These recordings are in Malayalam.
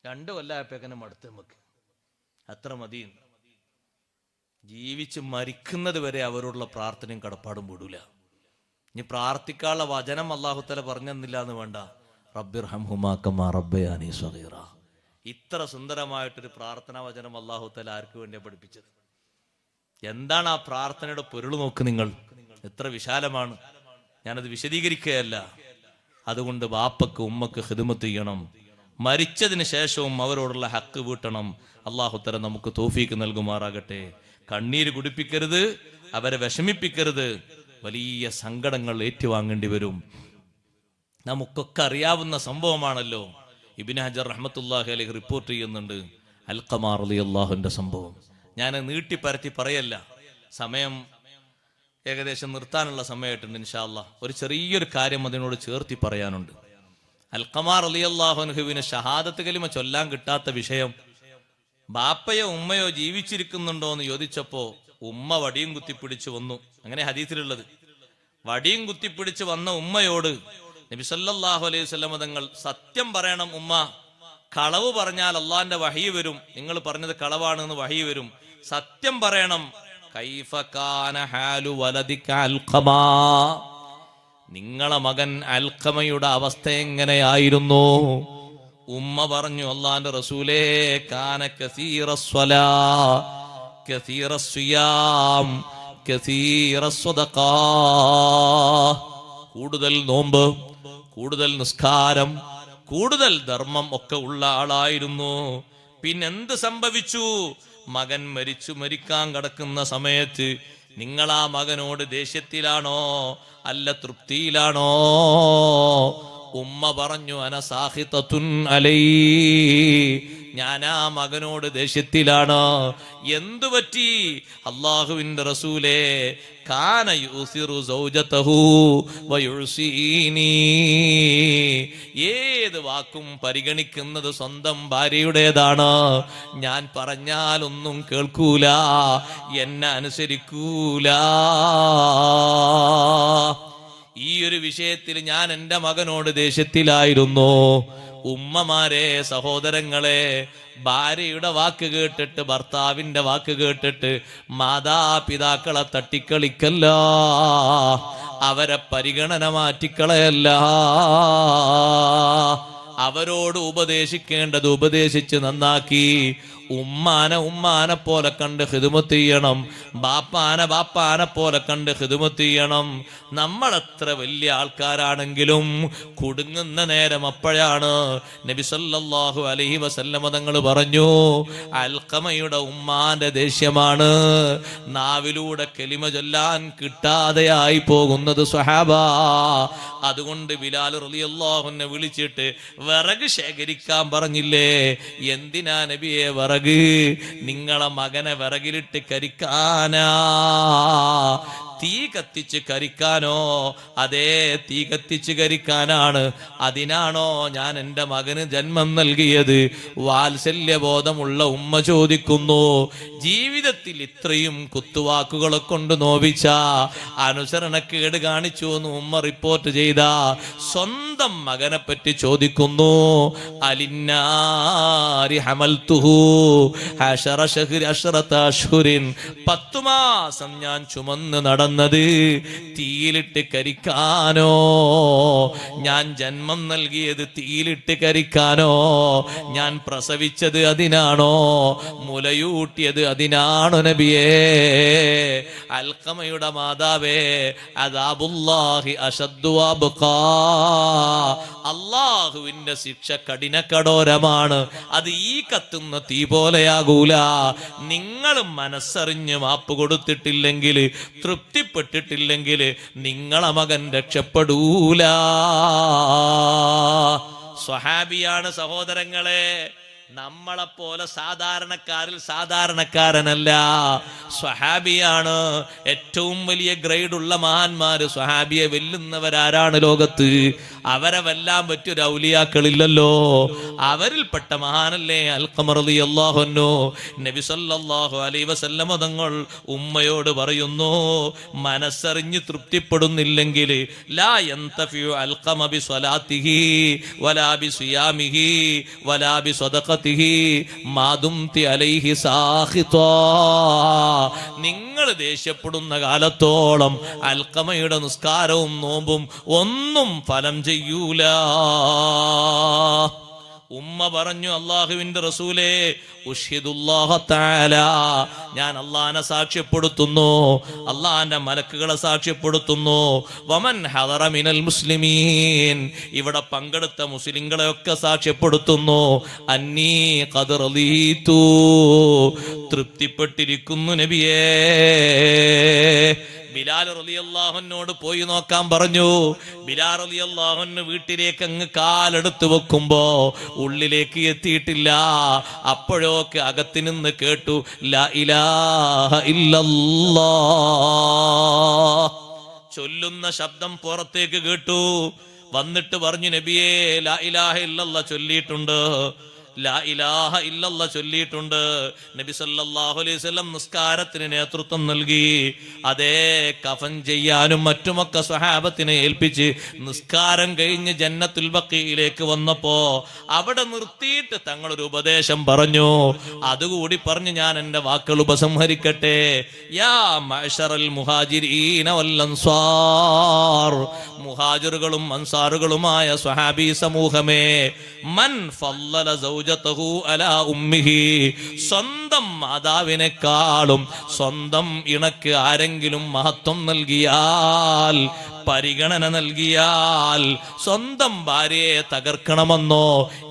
2 കൊല്ലമായപ്പോഴേക്കന്നെ മടുത്ത് നമുക്ക്. അത്ര മതി. ജീവിച്ച് മരിക്കുന്നത് വരെ അവരോടുള്ള പ്രാർത്ഥനയും കടപ്പാടും വിടൂല. ഇനി പ്രാർത്ഥിക്കാനുള്ള വചനം അല്ലാഹു തആല പറഞ്ഞെന്നില്ല എന്ന് വേണ്ട. റബ്ബിർഹംഹുമാ കമാ റബ്ബയാനി സഗീറ. ഇത്ര സുന്ദരമായിട്ടൊരു പ്രാർത്ഥനാ വചനം അല്ലാഹു തആല ആർക്ക് വേണ്ടിയാണ് പഠിപ്പിച്ചത്? എന്താണ് ആ പ്രാർത്ഥനയുടെ പൊരുൾ നോക്ക് നിങ്ങൾ, എത്ര വിശാലമാണ്. ഞാനത് വിശദീകരിക്കുകയല്ല. അതുകൊണ്ട് ബാപ്പക്ക് ഉമ്മക്ക് ഖിദ്മത്ത് ചെയ്യണം. മരിച്ചതിന് ശേഷവും അവരോടുള്ള ഹക്ക് വീട്ടണം. അല്ലാഹു തആല നമുക്ക് തൗഫീക്ക് നൽകുമാറാകട്ടെ. കണ്ണീര് കുടിപ്പിക്കരുത്, അവരെ വിഷമിപ്പിക്കരുത്. വലിയ സങ്കടങ്ങൾ ഏറ്റുവാങ്ങേണ്ടി വരും. നമുക്കൊക്കെ അറിയാവുന്ന സംഭവമാണല്ലോ. ഇബ്നു ഹജർ റഹ്മത്തുള്ളാഹി അലൈഹി റിപ്പോർട്ട് ചെയ്യുന്നുണ്ട് അൽഖമാ റളിയല്ലാഹുവിന്റെ സംഭവം. ഞാൻ നീട്ടിപ്പരത്തി പറയല്ല, സമയം ഏകദേശം നിർത്താനുള്ള സമയമായിട്ടുണ്ട്. ഇൻഷാ അല്ലാഹ് ഒരു ചെറിയൊരു കാര്യം അതിനോട് ചേർത്തി പറയാനുണ്ട്. അൽഖമാ റളിയല്ലാഹു അൻഹുവിന് ഷഹാദത്ത് കലിമ ചൊല്ലാൻ കിട്ടാത്ത വിഷയം. ബാപ്പയോ ഉമ്മയോ ജീവിച്ചിരിക്കുന്നുണ്ടോ എന്ന് ചോദിച്ചപ്പോ ഉമ്മ വടിയും കുത്തിപ്പിടിച്ച് വന്നു. അങ്ങനെ ഹദീസിലുള്ളത്. വടിയും കുത്തിപ്പിടിച്ച് വന്ന ഉമ്മയോട് നബി സല്ലല്ലാഹു അലൈഹി വസല്ലം തങ്ങൾ സത്യം പറയണം ഉമ്മ, കളവ് പറഞ്ഞാൽ അള്ളാന്റെ വഹി വരും, നിങ്ങൾ പറഞ്ഞത് കളവാണെന്ന് വഹി വരും, സത്യം പറയണം. കൈഫ കാന ഹാലു വലദിക അൽഖമാ, നിങ്ങളെ മകൻ അൽഖമയുടെ അവസ്ഥ എങ്ങനെയായിരുന്നു? ഉമ്മ പറഞ്ഞു, അള്ളാന്റെ റസൂലേ, കാന കസീറസ്വലാ കസീറസ്സിയാം കസീറസ്സദഖാ, കൂടുതൽ നോമ്പ്, കൂടുതൽ നിസ്കാരം, കൂടുതൽ ധർമ്മം ഒക്കെ ഉള്ള ആളായിരുന്നു. പിന്നെന്ത് സംഭവിച്ചു? മകൻ മരിക്കാൻ കിടക്കുന്ന സമയത്ത് നിങ്ങൾ ആ മകനോട് ദേഷ്യത്തിലാണോ അല്ല തൃപ്തിയിലാണോ? ഉമ്മ പറഞ്ഞു, അന സാഖിതത്തുൻ അലൈ, ഞാൻ ആ മകനോട് ദേഷ്യത്തിലാണ്. എന്തു പറ്റി? അല്ലാഹുവിന്റെ റസൂലേ, കാന യുസിറു സൗജതഹു വയുസീനി, ഏത് വാക്കും പരിഗണിക്കുന്നത് സ്വന്തം ഭാര്യയുടേതാണ്. ഞാൻ പറഞ്ഞാലൊന്നും കേൾക്കൂല, എന്നെ അനുസരിക്കൂല. ഈ ഒരു വിഷയത്തിൽ ഞാൻ എൻ്റെ മകനോട് ദേഷ്യത്തിലായിരുന്നു. ഉമ്മമാരെ, സഹോദരങ്ങളെ, ഭാര്യയുടെ വാക്ക് കേട്ടിട്ട്, ഭർത്താവിന്റെ വാക്ക് കേട്ടിട്ട് മാതാപിതാക്കളെ തട്ടിക്കളിക്കല്ല, അവരെ പരിഗണന മാറ്റിക്കളയല്ല. അവരോട് ഉപദേശിക്കേണ്ടത് ഉപദേശിച്ച് നന്നാക്കി, ഉമ്മാനെ പോലെ കണ്ട് ഖിദ്മത്ത് ചെയ്യണം, ബാപ്പാനെ പോലെ കണ്ട് ഖിദ്മത്ത് ചെയ്യണം. നമ്മളെത്ര വലിയ ആൾക്കാരാണെങ്കിലും കുടുങ്ങുന്ന നേരം അപ്പോഴാണ്. നബി സല്ലല്ലാഹു അലൈഹി വസല്ലമ തങ്ങൾ പറഞ്ഞു, അൽഖമയുടെ ഉമ്മാന്റെ ദേഷ്യമാണ് നാവിലൂടെ കലിമ ചൊല്ലാൻ കിട്ടാതെയായി പോകുന്നത് സ്വഹാബ. അതുകൊണ്ട് ബിലാൽ റളിയല്ലാഹു അൻഹു വിളിച്ചിട്ട് വിറക് ശേഖരിക്കാൻ പറഞ്ഞില്ലേ? എന്തിനാ നബിയെ വിറക്? നിങ്ങളെ മകനെ വിറകിലിട്ട് കരിക്കാനാ? തീ കത്തിച്ച് കരിക്കാനോ? അതേ, തീ കത്തിച്ച് കരിക്കാനാണ്. അതിനാണോ ഞാൻ എൻ്റെ മകന് ജന്മം നൽകിയത്? വാത്സല്യബോധമുള്ള ഉമ്മ ചോദിക്കുന്നു, ജീവിതത്തിൽ ഇത്രയും കുത്തുവാക്കുകളെ കൊണ്ട് നോവിച്ച, അനുസരണക്കേട് കാണിച്ചു എന്ന് ഉമ്മ റിപ്പോർട്ട് ചെയ്ത സ്വന്തം മകനെ പറ്റി ചോദിക്കുന്നു. അലിന്നാരി ഹമൽതുഹു 10 മാസം ഞാൻ ചുമന്ന് നടന്നത് തീയിലിട്ട് കരിക്കാനോ? ഞാൻ ജന്മം നൽകിയത് തീയിലിട്ട് കരിക്കാനോ? ഞാൻ പ്രസവിച്ചത് അതിനാണോ? മുലയൂട്ടിയത് അതിനാണോ നബിയേ? അൽഖമയുടെ മാതാവേ, അദാബുല്ലാഹി അശദ്ദു വഅബ്ഖാ, അല്ലാഹുവിന്റെ ശിക്ഷ കഠിനകഠോരമാണ്. അത് ഈ കത്തുന്ന തീ പോലെയാകൂല. നിങ്ങൾ മനസ്സറിഞ്ഞ് മാപ്പ് കൊടുത്തിട്ടില്ലെങ്കിൽ, തൃപ്തിപ്പെട്ടിട്ടില്ലെങ്കിൽ നിങ്ങളെ മകൻ രക്ഷപ്പെടൂല. സ്വഹാബിയാണ് സഹോദരങ്ങളെ. നമ്മളെപ്പോലെ സാധാരണക്കാരിൽ സാധാരണക്കാരനല്ല, സ്വഹാബിയാണ്. ഏറ്റവും വലിയ ഗ്രേഡുള്ള മഹാന്മാര് സ്വഹാബിയെ വെല്ലുന്നവരാരാണ് ലോകത്ത്? അവരെ വെല്ലാൻ പറ്റിയൊരു ഔലിയാക്കളില്ലല്ലോ. അവരിൽപ്പെട്ട മഹാനല്ലേ അൽഖമ റളിയല്ലാഹു അൻഹു. നബി സല്ലല്ലാഹു അലൈഹി വസല്ലം തങ്ങൾ ഉമ്മയോട് പറയുന്നു, മനസ്സറിഞ്ഞ് തൃപ്തിപ്പെടുന്നില്ലെങ്കിൽ ലാ യന്തഫിഉ അൽഖമ ബി സ്വലാത്തിഹി വലാ ബി സിയാമിഹി വലാ ബി സദഖതിഹി മാ ദുംതി അലൈഹി സാഖിതാ. നിങ്ങൾ ദേഷ്യപ്പെടുന്ന കാലത്തോളം അൽഖമയുടെ നിസ്കാരവും നോമ്പും ഒന്നും ഫലം ചെയ്യൂല. ഉമ്മ പറഞ്ഞു, അല്ലാഹുവിന്റെ റസൂലേ, ഉഷ്ഹിദുല്ലാഹ തആല, ഞാൻ അല്ലാഹനെ സാക്ഷ്യപ്പെടുത്തുന്നു, അല്ലാഹന്റെ മലക്കുകളെ സാക്ഷ്യപ്പെടുത്തുന്നു, വമൻ ഹദറ മിനൽ മുസ്ലിമീൻ, ഇവിടെ പങ്കെടുത്ത മുസ്ലിങ്ങളെയൊക്കെ സാക്ഷ്യപ്പെടുത്തുന്നു, അന്നീ ഖദ് റളീതു, തൃപ്തിപ്പെട്ടിരിക്കുന്നു നബിയേ. ബിലാൽ റളിയല്ലാഹു അൻഹുവോട് പോയി നോക്കാൻ പറഞ്ഞു. ബിലാൽ റളിയല്ലാഹു അൻഹു വീട്ടിലേക്ക് അങ്ങ് കാലെടുത്ത് വെക്കുമ്പോ ഉള്ളിലേക്ക് എത്തിയിട്ടില്ല. അപ്പോഴൊക്കെ അകത്ത് നിന്ന് കേട്ടു, ലാ ഇലാഹ ഇല്ലല്ലാഹ് ചൊല്ലുന്ന ശബ്ദം പുറത്തേക്ക് കേട്ടു. വന്നിട്ട് പറഞ്ഞു, നബിയേ, ലാ ഇലാഹ ഇല്ലല്ലാഹ് ചൊല്ലിയിട്ടുണ്ട്, ലാ ഇലാഹ ഇല്ലല്ലാഹ് ചൊല്ലിയിട്ടുണ്ട്. നബി സല്ലല്ലാഹു അലൈഹി വസല്ലം നിസ്കാരത്തിന് നേതൃത്വം നൽകി. അതേ, കഫൻ ചെയ്യാനും മറ്റുമൊക്കെ സ്വഹാബത്തിനെ ഏൽപ്പിച്ച് നിസ്കാരം കഴിഞ്ഞ് ജന്നത്തുൽ ബഖീയിലേക്ക് വന്നപ്പോ അവിടെ നിർത്തിയിട്ട് തങ്ങളൊരു ഉപദേശം പറഞ്ഞു. അതുകൂടി പറഞ്ഞ് ഞാൻ എന്റെ വാക്കുകൾ ഉപസംഹരിക്കട്ടെ. യാ മഅ്ശറൽ മുഹാജിരീന വൽ അൻസാർ, മുഹാജിറുകളും അൻസാറുകളുമായ സ്വഹാബി സമൂഹമേ, മൻ ഫല്ലല സൗജതഹു അലാ ഉമ്മിഹി, സ്വന്തം മാതാവിനെക്കാളും സ്വന്തം ഇണക്ക് ആരെങ്കിലും മഹത്വം നൽകിയാൽ, പരിഗണന നൽകിയാൽ, സ്വന്തം ഭാര്യയെ തകർക്കണമെന്നോ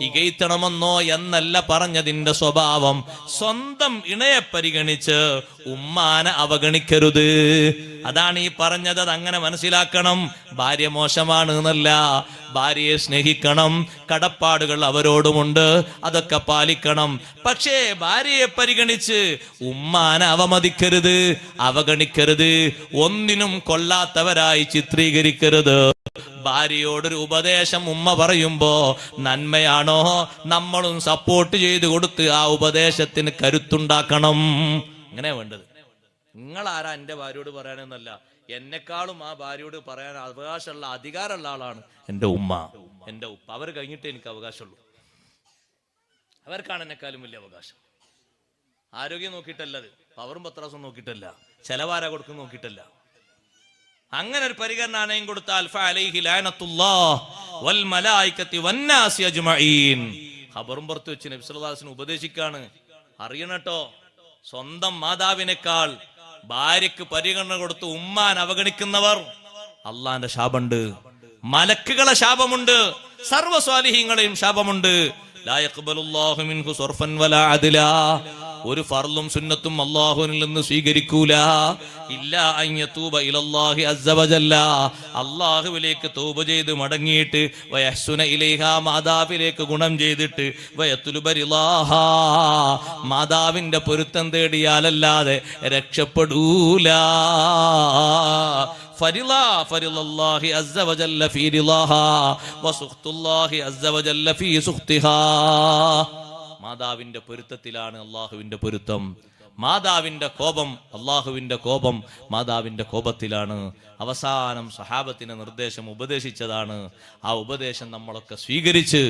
ഇകഴ്ത്തണമെന്നോ എന്നല്ല പറഞ്ഞതിന്റെ സ്വഭാവം. സ്വന്തം ഇണയെ പരിഗണിച്ച് ഉമ്മാനെ അവഗണിക്കരുത്. അതാണ് ഈ പറഞ്ഞത്. അതങ്ങനെ മനസ്സിലാക്കണം. ഭാര്യ മോശമാണ് എന്നല്ല, ഭാര്യയെ സ്നേഹിക്കണം, കടപ്പാടുകൾ അവരോടുമുണ്ട്, അതൊക്കെ പാലിക്കണം. പക്ഷേ ഭാര്യയെ പരിഗണിച്ച് ഉമ്മാനെ അവമതിക്കരുത്, അവഗണിക്കരുത്, ഒന്നിനും കൊള്ളാത്തവരായി ചിത്രീകരിക്കരുത്. ഭാര്യയോടൊരു ഉപദേശം ഉമ്മ പറയുമ്പോ നന്മയാണോ, നമ്മളും സപ്പോർട്ട് ചെയ്ത് കൊടുത്ത് ആ ഉപദേശത്തിന് കരുത്തുണ്ടാക്കണം. അങ്ങനെ വേണ്ടത്. നിങ്ങളാരാ എന്റെ ഭാര്യയോട് പറയാനെന്നല്ല, എന്നെക്കാളും ആ ഭാര്യയോട് പറയാൻ അവകാശമുള്ള, അധികാരമുള്ള ആളാണ് എന്റെ ഉമ്മ, എന്റെ ഉപ്പ. അവർ കഴിഞ്ഞിട്ടേ എനിക്ക് അവകാശമുള്ളൂ. അവർക്കാണ് എന്നെക്കാളും വലിയ അവകാശം. ആരോഗ്യം നോക്കിയിട്ടല്ലത്, പവറും പത്രാസും നോക്കിയിട്ടല്ല, ചെലവാര കൊടുക്കുന്ന നോക്കിയിട്ടല്ല. അങ്ങനെ ഒരു പരിഗണനയും കൊടുത്താൽ ഫഅലൈഹി ലഅനത്തുല്ലാഹ് വൽ മലായികത്തി വന്നാസി അജ്മഈൻ. ഖബറും പുറത്ത് വെച്ച് നബി സല്ലല്ലാഹു അലൈഹി വസല്ലം ഉപദേശിക്കാണ്, അറിയണട്ടോ, സ്വന്തം മാതാവിനേക്കാൾ ഭാര്യക്ക് പരിഗണന കൊടുത്ത് ഉമ്മാൻ അവഗണിക്കുന്നവർ അള്ളാന്റെ ശാപമുണ്ട്, മലക്കുകളെ ശാപമുണ്ട്, സർവ്വ സ്വാലിഹീങ്ങളെയും ശാപമുണ്ട്. ലാ യഖ്ബലുല്ലാഹു മിൻഹു സർഫൻ വലാ അദ്ലാ, ഒരു ഫർളും സുന്നത്തും അല്ലാഹുവിൽ നിന്ന് സ്വീകരിക്കൂല. ഇല്ലാ അൻ യതൂബ ഇലല്ലാഹി അസ്സ വജല്ല, അല്ലാഹുവിലേക്ക് തൗബ ചെയ്ത് മടങ്ങിയിട്ട്, വയഹ്സുന ഇലൈഹാ, മാതാവിലേക്ക് ഗുണം ചെയ്തിട്ട്, വയത്ലുബ റിളാഹാ, മാതാവിന്റെ പൊരുത്തം തേടിയാലല്ലാതെ രക്ഷപ്പെടൂല. ഫരിളല്ലാഹി അസ്സ വജല്ല ഫീ റിളാഹാ വസുഖ്തുല്ലാഹി അസ്സ വജല്ല ഫീ സുഖ്തിഹാ. മാതാവിന്റെ പൊരുത്തത്തിലാണ് അള്ളാഹുവിന്റെ പൊരുത്തം. മാതാവിന്റെ കോപം, അള്ളാഹുവിന്റെ കോപം മാതാവിന്റെ കോപത്തിലാണ്. അവസാനം സഹാബത്തിന്റെ നിർദ്ദേശം ഉപദേശിച്ചതാണ്. ആ ഉപദേശം നമ്മളൊക്കെ സ്വീകരിച്ച്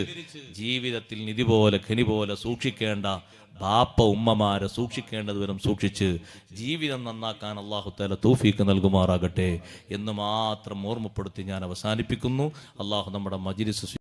ജീവിതത്തിൽ നിധി പോലെ ഖനി പോലെ സൂക്ഷിക്കേണ്ട ബാപ്പ ഉമ്മമാരെ സൂക്ഷിക്കേണ്ടത് വരും സൂക്ഷിച്ച് ജീവിതം നന്നാക്കാൻ അല്ലാഹു തആല തൗഫീഖ് നൽകുമാറാകട്ടെ എന്ന് മാത്രം ഓർമ്മപ്പെടുത്തി ഞാൻ അവസാനിപ്പിക്കുന്നു. അല്ലാഹു നമ്മുടെ മജ്ലിസ്